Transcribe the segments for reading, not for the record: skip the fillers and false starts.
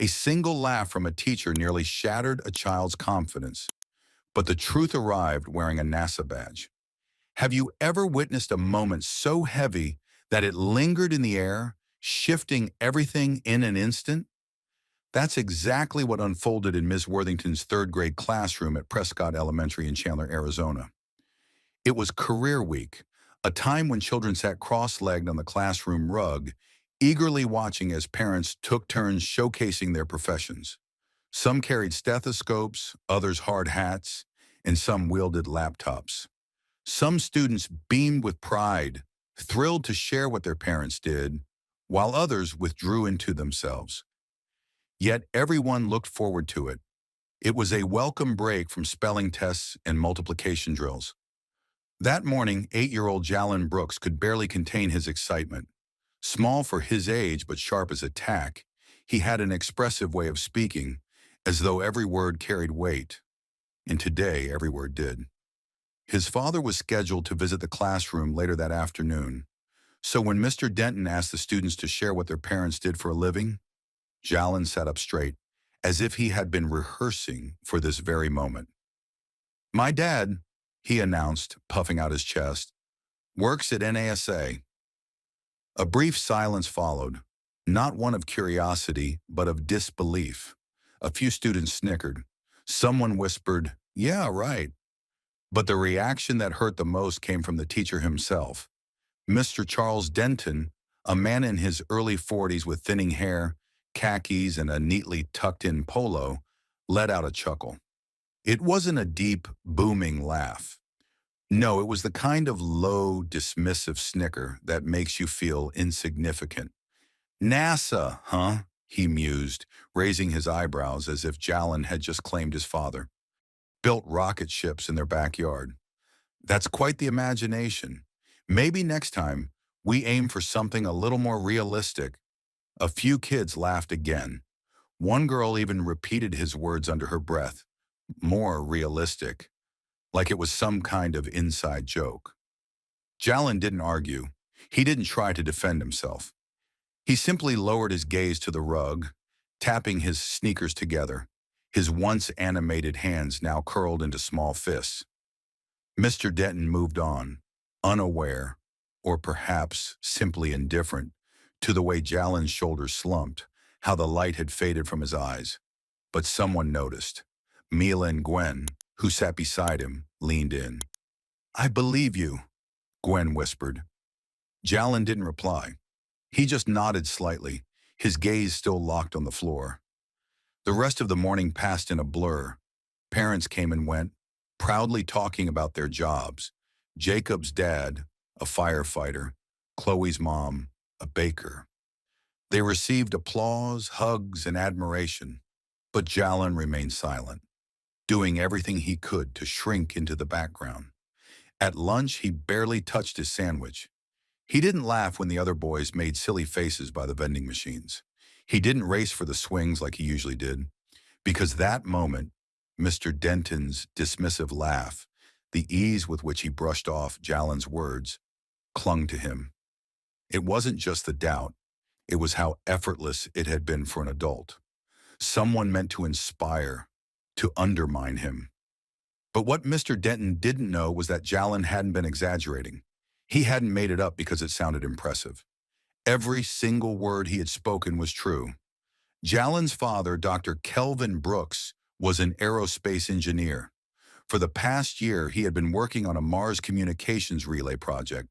A single laugh from a teacher nearly shattered a child's confidence, but the truth arrived wearing a NASA badge. Have you ever witnessed a moment so heavy that it lingered in the air, shifting everything in an instant? That's exactly what unfolded in Ms. Worthington's third grade classroom at Prescott Elementary in Chandler, Arizona. It was career week, a time when children sat cross-legged on the classroom rug, eagerly watching as parents took turns showcasing their professions. Some carried stethoscopes, others hard hats, and some wielded laptops. Some students beamed with pride, thrilled to share what their parents did, while others withdrew into themselves. Yet everyone looked forward to it. It was a welcome break from spelling tests and multiplication drills. That morning, 8-year-old Jalen Brooks could barely contain his excitement. Small for his age but sharp as a tack, he had an expressive way of speaking, as though every word carried weight. And today, every word did. His father was scheduled to visit the classroom later that afternoon, so when Mr. Denton asked the students to share what their parents did for a living, Jalen sat up straight, as if he had been rehearsing for this very moment. "My dad," he announced, puffing out his chest, "works at NASA." A brief silence followed, not one of curiosity, but of disbelief. A few students snickered. Someone whispered, "Yeah, right." But the reaction that hurt the most came from the teacher himself. Mr. Charles Denton, a man in his early 40s with thinning hair, khakis, and a neatly tucked-in polo, let out a chuckle. It wasn't a deep, booming laugh. No, it was the kind of low, dismissive snicker that makes you feel insignificant. "NASA, huh?" he mused, raising his eyebrows as if Jalen had just claimed his father. "Built rocket ships in their backyard. That's quite the imagination. Maybe next time we aim for something a little more realistic." A few kids laughed again. One girl even repeated his words under her breath. "More realistic," like it was some kind of inside joke. Jalen didn't argue. He didn't try to defend himself. He simply lowered his gaze to the rug, tapping his sneakers together, his once animated hands now curled into small fists. Mr. Denton moved on, unaware, or perhaps simply indifferent, to the way Jalen's shoulders slumped, how the light had faded from his eyes. But someone noticed. Mila and Gwen, who sat beside him, leaned in. "I believe you," Gwen whispered. Jalen didn't reply. He just nodded slightly, his gaze still locked on the floor. The rest of the morning passed in a blur. Parents came and went, proudly talking about their jobs. Jacob's dad, a firefighter, Chloe's mom, a baker. They received applause, hugs, and admiration, but Jalen remained silent, doing everything he could to shrink into the background. At lunch, he barely touched his sandwich. He didn't laugh when the other boys made silly faces by the vending machines. He didn't race for the swings like he usually did, because that moment, Mr. Denton's dismissive laugh, the ease with which he brushed off Jalen's words, clung to him. It wasn't just the doubt, it was how effortless it had been for an adult. Someone meant to inspire, to undermine him. But what Mr. Denton didn't know was that Jalen hadn't been exaggerating. He hadn't made it up because it sounded impressive. Every single word he had spoken was true. Jalen's father, Dr. Kelvin Brooks, was an aerospace engineer. For the past year, he had been working on a Mars communications relay project.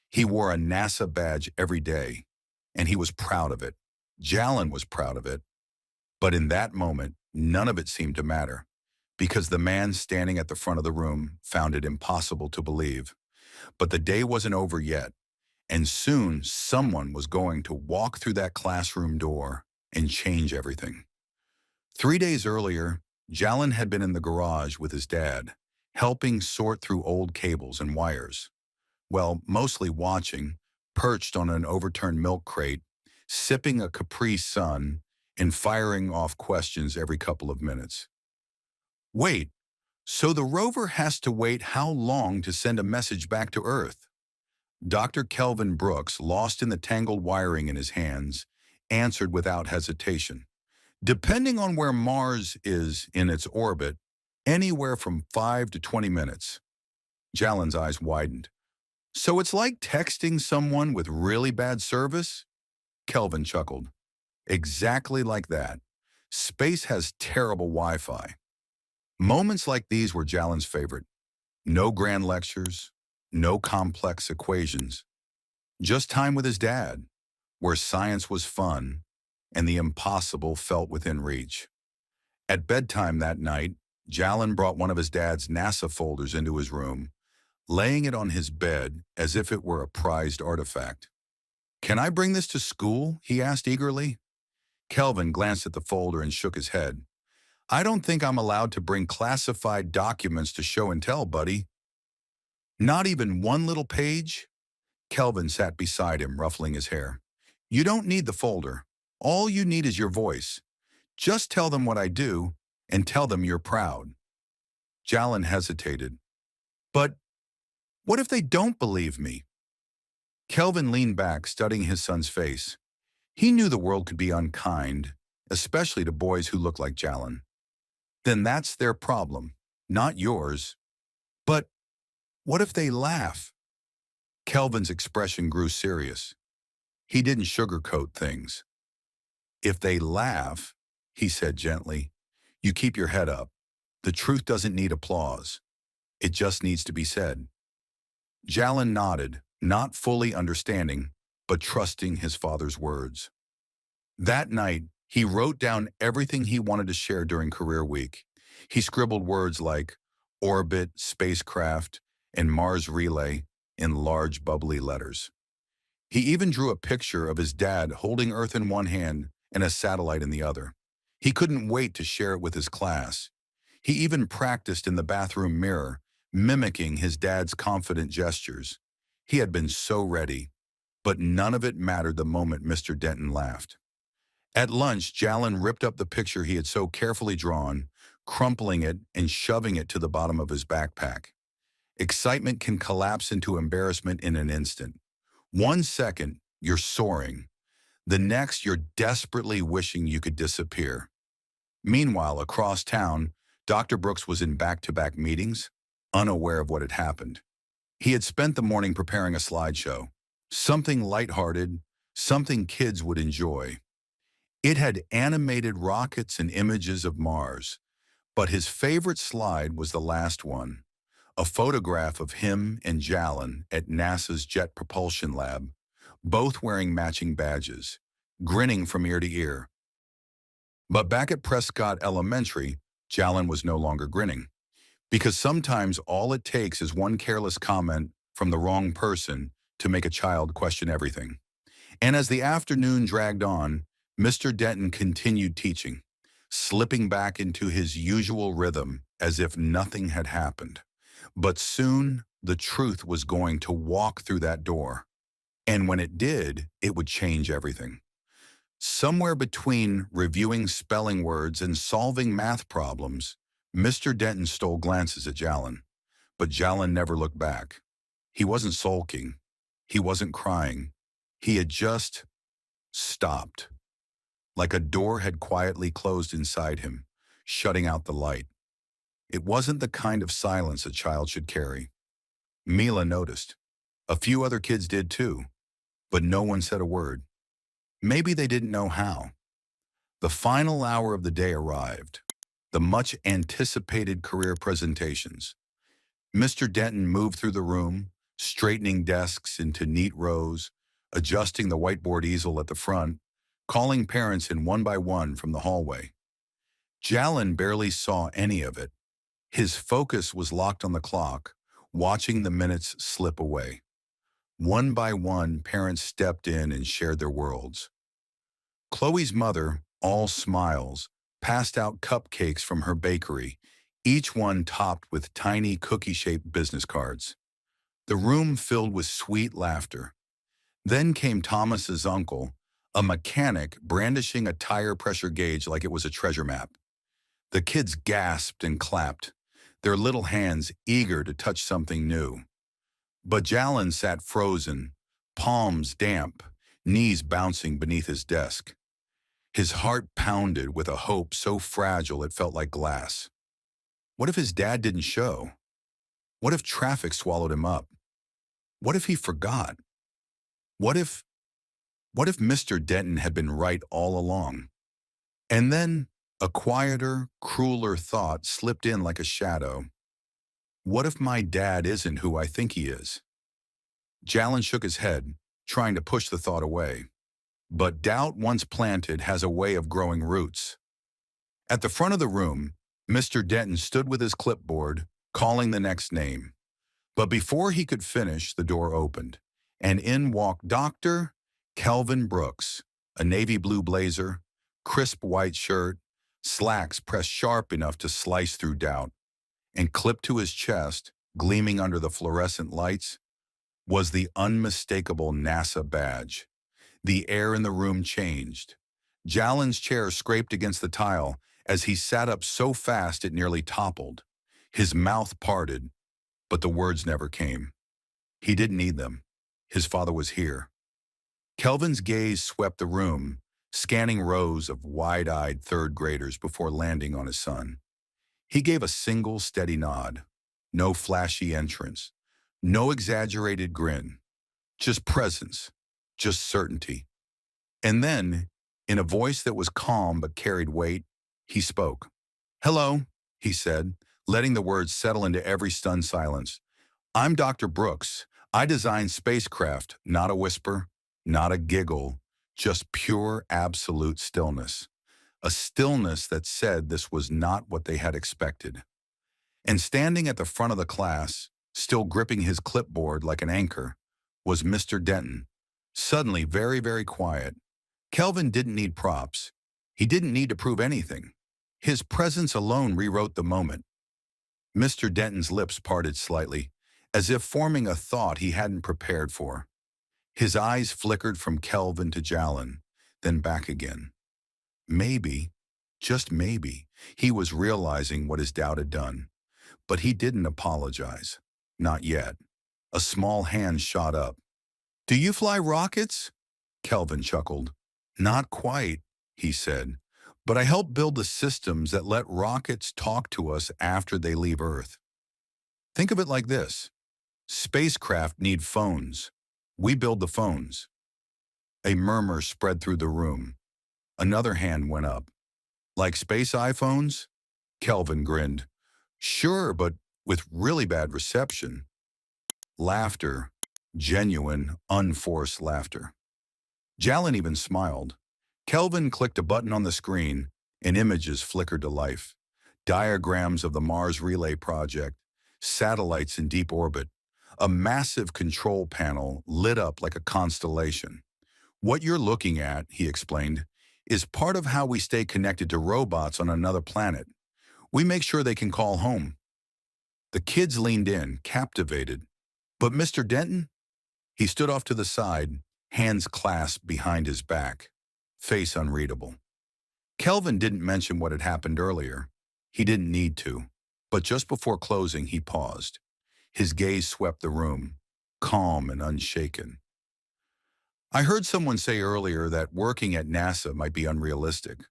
He wore a NASA badge every day, and he was proud of it. Jalen was proud of it. But in that moment, none of it seemed to matter, because the man standing at the front of the room found it impossible to believe. But the day wasn't over yet, and soon someone was going to walk through that classroom door and change everything. 3 days earlier, Jalen had been in the garage with his dad, helping sort through old cables and wires. Well, mostly watching, perched on an overturned milk crate, sipping a Capri Sun, and firing off questions every couple of minutes. "Wait, so the rover has to wait how long to send a message back to Earth?" Dr. Kelvin Brooks, lost in the tangled wiring in his hands, answered without hesitation. Depending on where Mars is in its orbit, anywhere from 5 to 20 minutes. Jalen's eyes widened. So it's like texting someone with really bad service? Kelvin chuckled. Exactly like that. Space has terrible Wi-Fi. Moments like these were Jalen's favorite. No grand lectures, no complex equations. Just time with his dad, where science was fun and the impossible felt within reach. At bedtime that night, Jalen brought one of his dad's NASA folders into his room, laying it on his bed as if it were a prized artifact. Can I bring this to school? He asked eagerly. Kelvin glanced at the folder and shook his head. I don't think I'm allowed to bring classified documents to show and tell, buddy. Not even one little page? Kelvin sat beside him, ruffling his hair. You don't need the folder. All you need is your voice. Just tell them what I do and tell them you're proud. Jalen hesitated. But what if they don't believe me? Kelvin leaned back, studying his son's face. He knew the world could be unkind, especially to boys who look like Jalen. Then that's their problem, not yours. But what if they laugh? Kelvin's expression grew serious. He didn't sugarcoat things. If they laugh, he said gently, you keep your head up. The truth doesn't need applause. It just needs to be said. Jalen nodded, not fully understanding, but trusting his father's words. That night, he wrote down everything he wanted to share during career week. He scribbled words like orbit, spacecraft, and Mars relay in large bubbly letters. He even drew a picture of his dad holding Earth in one hand and a satellite in the other. He couldn't wait to share it with his class. He even practiced in the bathroom mirror, mimicking his dad's confident gestures. He had been so ready, but none of it mattered the moment Mr. Denton laughed. At lunch, Jalen ripped up the picture he had so carefully drawn, crumpling it and shoving it to the bottom of his backpack. Excitement can collapse into embarrassment in an instant. 1 second, you're soaring. The next, you're desperately wishing you could disappear. Meanwhile, across town, Dr. Brooks was in back-to-back meetings, unaware of what had happened. He had spent the morning preparing a slideshow, something lighthearted, something kids would enjoy. It had animated rockets and images of Mars, but his favorite slide was the last one, a photograph of him and Jalen at NASA's Jet Propulsion Lab, both wearing matching badges, grinning from ear to ear. But back at Prescott Elementary, Jalen was no longer grinning, because sometimes all it takes is one careless comment from the wrong person to make a child question everything. And as the afternoon dragged on, Mr. Denton continued teaching, slipping back into his usual rhythm as if nothing had happened. But soon, the truth was going to walk through that door. And when it did, it would change everything. Somewhere between reviewing spelling words and solving math problems, Mr. Denton stole glances at Jalen. But Jalen never looked back. He wasn't sulking. He wasn't crying. He had just stopped. Like a door had quietly closed inside him, shutting out the light. It wasn't the kind of silence a child should carry. Mila noticed. A few other kids did too, but no one said a word. Maybe they didn't know how. The final hour of the day arrived. The much-anticipated career presentations. Mr. Denton moved through the room, straightening desks into neat rows, adjusting the whiteboard easel at the front, calling parents in one by one from the hallway. Jalen barely saw any of it. His focus was locked on the clock, watching the minutes slip away. One by one, parents stepped in and shared their worlds. Chloe's mother, all smiles, passed out cupcakes from her bakery, each one topped with tiny cookie-shaped business cards. The room filled with sweet laughter. Then came Thomas's uncle, a mechanic brandishing a tire pressure gauge like it was a treasure map. The kids gasped and clapped, their little hands eager to touch something new. But Jalen sat frozen, palms damp, knees bouncing beneath his desk. His heart pounded with a hope so fragile it felt like glass. What if his dad didn't show? What if traffic swallowed him up? What if he forgot? What if, what if Mr. Denton had been right all along? And then a quieter, crueler thought slipped in like a shadow. What if my dad isn't who I think he is? Jalen shook his head, trying to push the thought away. But doubt once planted has a way of growing roots. At the front of the room, Mr. Denton stood with his clipboard, calling the next name. But before he could finish, the door opened, and in walked Dr. Kelvin Brooks, a navy blue blazer, crisp white shirt, slacks pressed sharp enough to slice through doubt, and clipped to his chest, gleaming under the fluorescent lights, was the unmistakable NASA badge. The air in the room changed. Jalen's chair scraped against the tile as he sat up so fast it nearly toppled. His mouth parted, but the words never came. He didn't need them. His father was here. Kelvin's gaze swept the room, scanning rows of wide-eyed third graders before landing on his son. He gave a single steady nod. No flashy entrance. No exaggerated grin. Just presence. Just certainty. And then, in a voice that was calm but carried weight, he spoke. "Hello," he said, letting the words settle into every stunned silence. "I'm Dr. Brooks. I design spacecraft," not a whisper, not a giggle, just pure, absolute stillness. A stillness that said this was not what they had expected. And standing at the front of the class, still gripping his clipboard like an anchor, was Mr. Denton, suddenly very, very quiet. Kelvin didn't need props. He didn't need to prove anything. His presence alone rewrote the moment. Mr. Denton's lips parted slightly, as if forming a thought he hadn't prepared for. His eyes flickered from Kelvin to Jalen, then back again. Maybe, just maybe, he was realizing what his doubt had done. But he didn't apologize. Not yet. A small hand shot up. "Do you fly rockets?" Kelvin chuckled. "Not quite," he said, "but I help build the systems that let rockets talk to us after they leave Earth. Think of it like this. Spacecraft need phones. We build the phones." A murmur spread through the room. Another hand went up. "Like space iPhones?" Kelvin grinned. "Sure, but with really bad reception." Laughter. Genuine, unforced laughter. Jalen even smiled. Kelvin clicked a button on the screen, and images flickered to life. Diagrams of the Mars Relay Project, satellites in deep orbit. A massive control panel lit up like a constellation. "What you're looking at," he explained, "is part of how we stay connected to robots on another planet. We make sure they can call home." The kids leaned in, captivated. But Mr. Denton? He stood off to the side, hands clasped behind his back, face unreadable. Kelvin didn't mention what had happened earlier. He didn't need to. But just before closing, he paused. His gaze swept the room, calm and unshaken. "I heard someone say earlier that working at NASA might be unrealistic."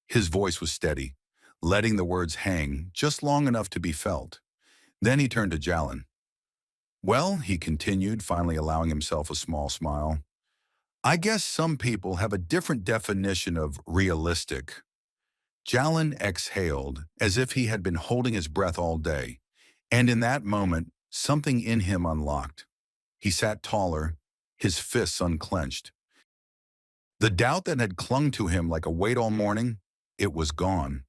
His voice was steady, letting the words hang just long enough to be felt. Then he turned to Jalen. "Well," he continued, finally allowing himself a small smile, "I guess some people have a different definition of realistic." Jalen exhaled, as if he had been holding his breath all day, and in that moment, something in him unlocked. He sat taller, his fists unclenched. The doubt that had clung to him like a weight all morning, it was gone.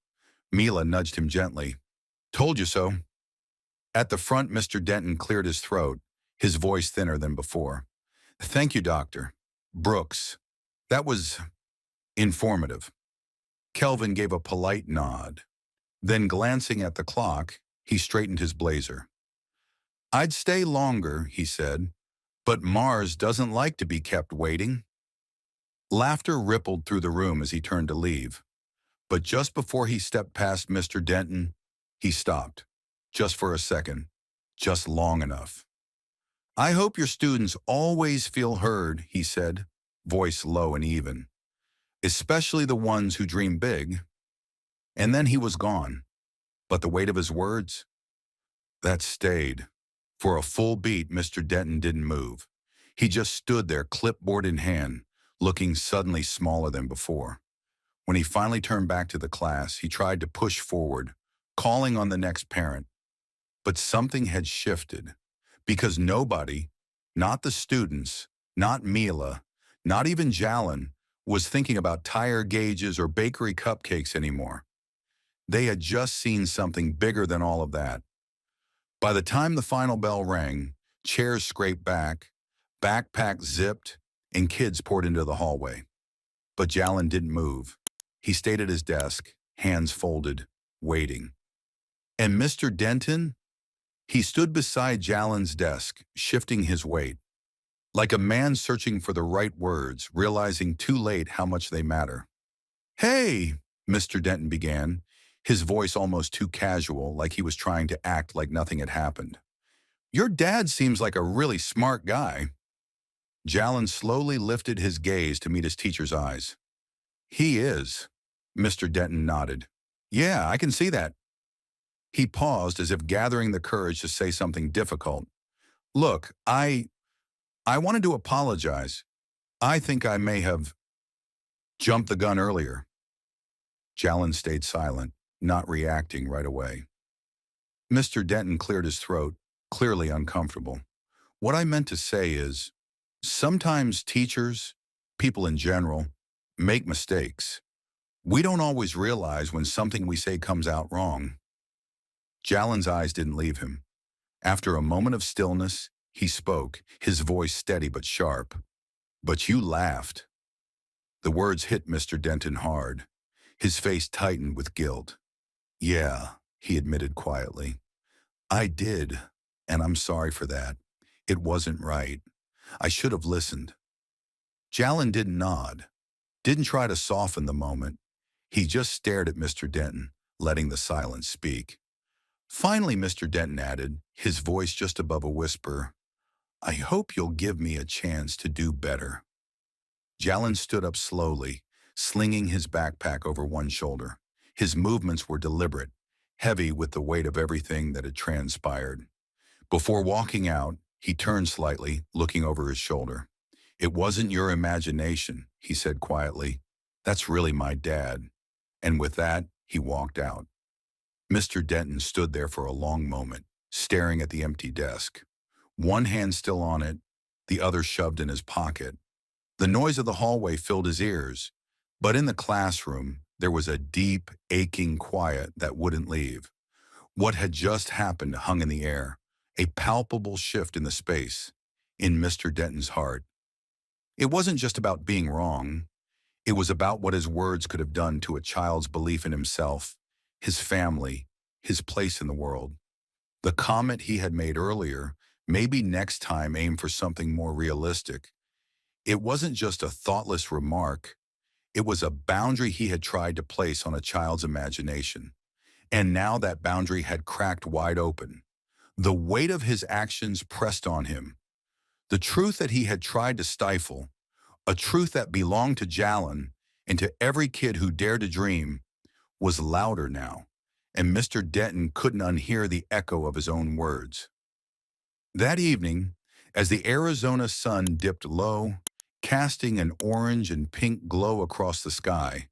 Mila nudged him gently. "Told you so." At the front, Mr. Denton cleared his throat, his voice thinner than before. "Thank you, Dr. Brooks. That was informative." Kelvin gave a polite nod. Then, glancing at the clock, he straightened his blazer. "I'd stay longer," he said, "but Mars doesn't like to be kept waiting." Laughter rippled through the room as he turned to leave. But just before he stepped past Mr. Denton, he stopped. Just for a second. Just long enough. "I hope your students always feel heard," he said, voice low and even. especially the ones who dream big. And then he was gone. But the weight of his words, that stayed. For a full beat, Mr. Denton didn't move. He just stood there, clipboard in hand, looking suddenly smaller than before. When he finally turned back to the class, he tried to push forward, calling on the next parent. But something had shifted, because nobody, not the students, not Mila, not even Jalen, was thinking about tire gauges or bakery cupcakes anymore. They had just seen something bigger than all of that. By the time the final bell rang, chairs scraped back, backpacks zipped, and kids poured into the hallway. But Jalen didn't move. He stayed at his desk, hands folded, waiting. And Mr. Denton? He stood beside Jalen's desk, shifting his weight, like a man searching for the right words, realizing too late how much they matter. "Hey," Mr. Denton began, his voice almost too casual, like he was trying to act like nothing had happened. "Your dad seems like a really smart guy." Jalen slowly lifted his gaze to meet his teacher's eyes. "He is." Mr. Denton nodded. "Yeah, I can see that." He paused as if gathering the courage to say something difficult. "Look, I wanted to apologize. I think I may have jumped the gun earlier." Jalen stayed silent, not reacting right away. Mr. Denton cleared his throat, clearly uncomfortable. "What I meant to say is, sometimes teachers, people in general, make mistakes. We don't always realize when something we say comes out wrong." Jalen's eyes didn't leave him. After a moment of stillness, he spoke, his voice steady but sharp. "But you laughed." The words hit Mr. Denton hard. His face tightened with guilt. "Yeah," he admitted quietly. "I did, and I'm sorry for that. It wasn't right. I should have listened." Jalen didn't nod, didn't try to soften the moment. He just stared at Mr. Denton, letting the silence speak. Finally, Mr. Denton added, his voice just above a whisper, "I hope you'll give me a chance to do better." Jalen stood up slowly, slinging his backpack over one shoulder. His movements were deliberate, heavy with the weight of everything that had transpired. Before walking out, he turned slightly, looking over his shoulder. "It wasn't your imagination," he said quietly. "That's really my dad." And with that, he walked out. Mr. Denton stood there for a long moment, staring at the empty desk. One hand still on it, the other shoved in his pocket. The noise of the hallway filled his ears, but in the classroom, there was a deep, aching quiet that wouldn't leave. What had just happened hung in the air, a palpable shift in the space, in Mr. Denton's heart. It wasn't just about being wrong. It was about what his words could have done to a child's belief in himself, his family, his place in the world. The comment he had made earlier, maybe next time aim for something more realistic. It wasn't just a thoughtless remark. It was a boundary he had tried to place on a child's imagination. And now that boundary had cracked wide open. The weight of his actions pressed on him. The truth that he had tried to stifle, a truth that belonged to Jalen and to every kid who dared to dream, was louder now, and Mr. Denton couldn't unhear the echo of his own words. That evening, as the Arizona sun dipped low, casting an orange and pink glow across the sky,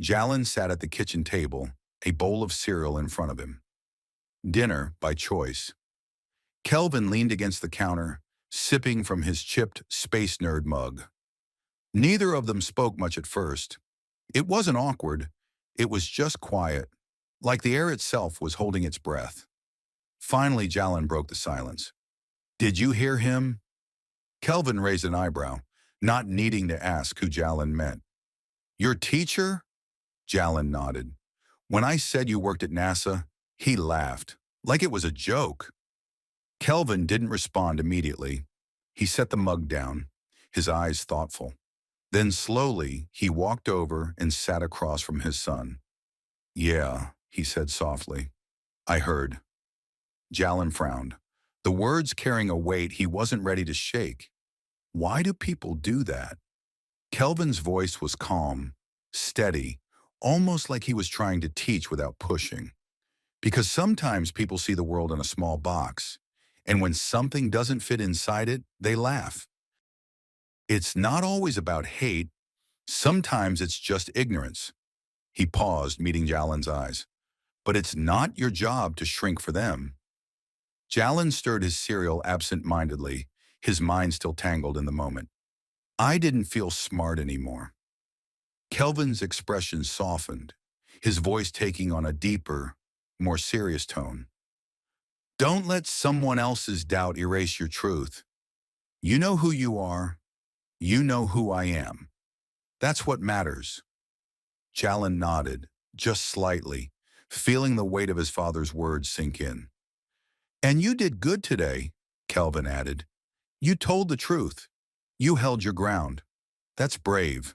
Jalen sat at the kitchen table, a bowl of cereal in front of him. Dinner by choice. Kelvin leaned against the counter, sipping from his chipped space nerd mug. Neither of them spoke much at first. It wasn't awkward. It was just quiet, like the air itself was holding its breath. Finally, Jalen broke the silence. "Did you hear him?" Kelvin raised an eyebrow, not needing to ask who Jalen meant. "Your teacher?" Jalen nodded. "When I said you worked at NASA, he laughed, like it was a joke." Kelvin didn't respond immediately. He set the mug down, his eyes thoughtful. Then slowly, he walked over and sat across from his son. "Yeah," he said softly. "I heard." Jalen frowned, the words carrying a weight he wasn't ready to shake. Why do people do that? Kelvin's voice was calm, steady, almost like he was trying to teach without pushing. Because sometimes people see the world in a small box, and when something doesn't fit inside it, they laugh. It's not always about hate, sometimes it's just ignorance. He paused, meeting Jalen's eyes. But it's not your job to shrink for them. Jalen stirred his cereal absent-mindedly, his mind still tangled in the moment. I didn't feel smart anymore. Kelvin's expression softened, his voice taking on a deeper, more serious tone. Don't let someone else's doubt erase your truth. You know who you are. You know who I am. That's what matters. Jalen nodded, just slightly, feeling the weight of his father's words sink in. And you did good today, Kelvin added. You told the truth. You held your ground. That's brave.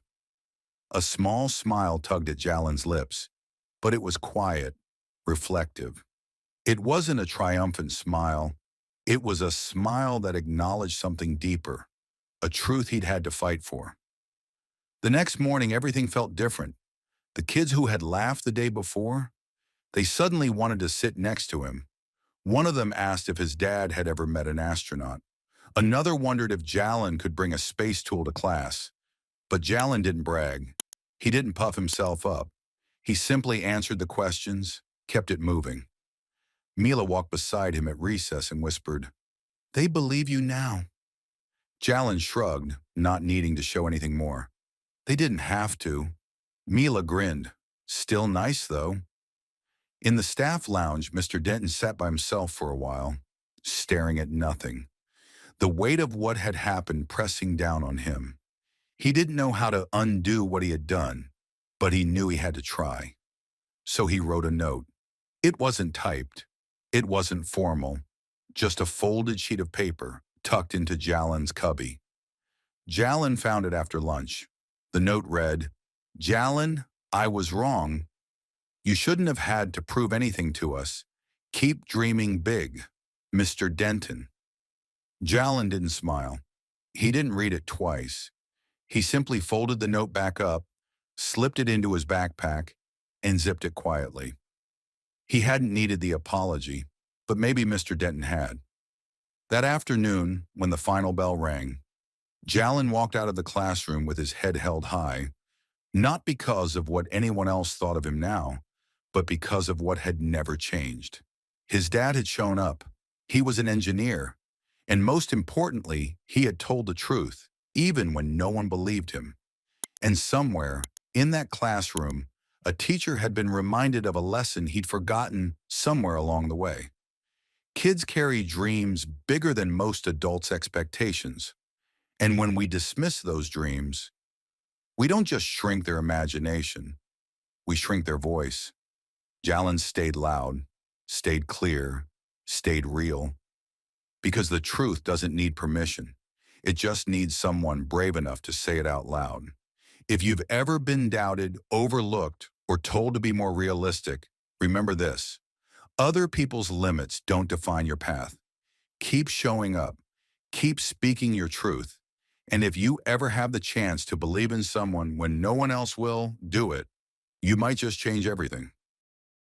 A small smile tugged at Jalen's lips, but it was quiet, reflective. It wasn't a triumphant smile. It was a smile that acknowledged something deeper, a truth he'd had to fight for. The next morning, everything felt different. The kids who had laughed the day before, they suddenly wanted to sit next to him. One of them asked if his dad had ever met an astronaut. Another wondered if Jalen could bring a space tool to class. But Jalen didn't brag. He didn't puff himself up. He simply answered the questions, kept it moving. Mila walked beside him at recess and whispered, "They believe you now." Jalen shrugged, not needing to show anything more. They didn't have to. Mila grinned. Still nice, though. In the staff lounge, Mr. Denton sat by himself for a while, staring at nothing. The weight of what had happened pressing down on him. He didn't know how to undo what he had done, but he knew he had to try. So he wrote a note. It wasn't typed. It wasn't formal. Just a folded sheet of paper tucked into Jalen's cubby. Jalen found it after lunch. The note read, Jalen, I was wrong. You shouldn't have had to prove anything to us. Keep dreaming big. Mr. Denton. Jalen didn't smile. He didn't read it twice. He simply folded the note back up, slipped it into his backpack, and zipped it quietly. He hadn't needed the apology, but maybe Mr. Denton had. That afternoon, when the final bell rang, Jalen walked out of the classroom with his head held high, not because of what anyone else thought of him now, but because of what had never changed. His dad had shown up. He was an engineer. And most importantly, he had told the truth, even when no one believed him. And somewhere, in that classroom, a teacher had been reminded of a lesson he'd forgotten somewhere along the way. Kids carry dreams bigger than most adults' expectations. And when we dismiss those dreams, we don't just shrink their imagination, we shrink their voice. Jalen stayed loud, stayed clear, stayed real. Because the truth doesn't need permission. It just needs someone brave enough to say it out loud. If you've ever been doubted, overlooked, or told to be more realistic, remember this. Other people's limits don't define your path. Keep showing up. Keep speaking your truth. And if you ever have the chance to believe in someone when no one else will, do it. You might just change everything.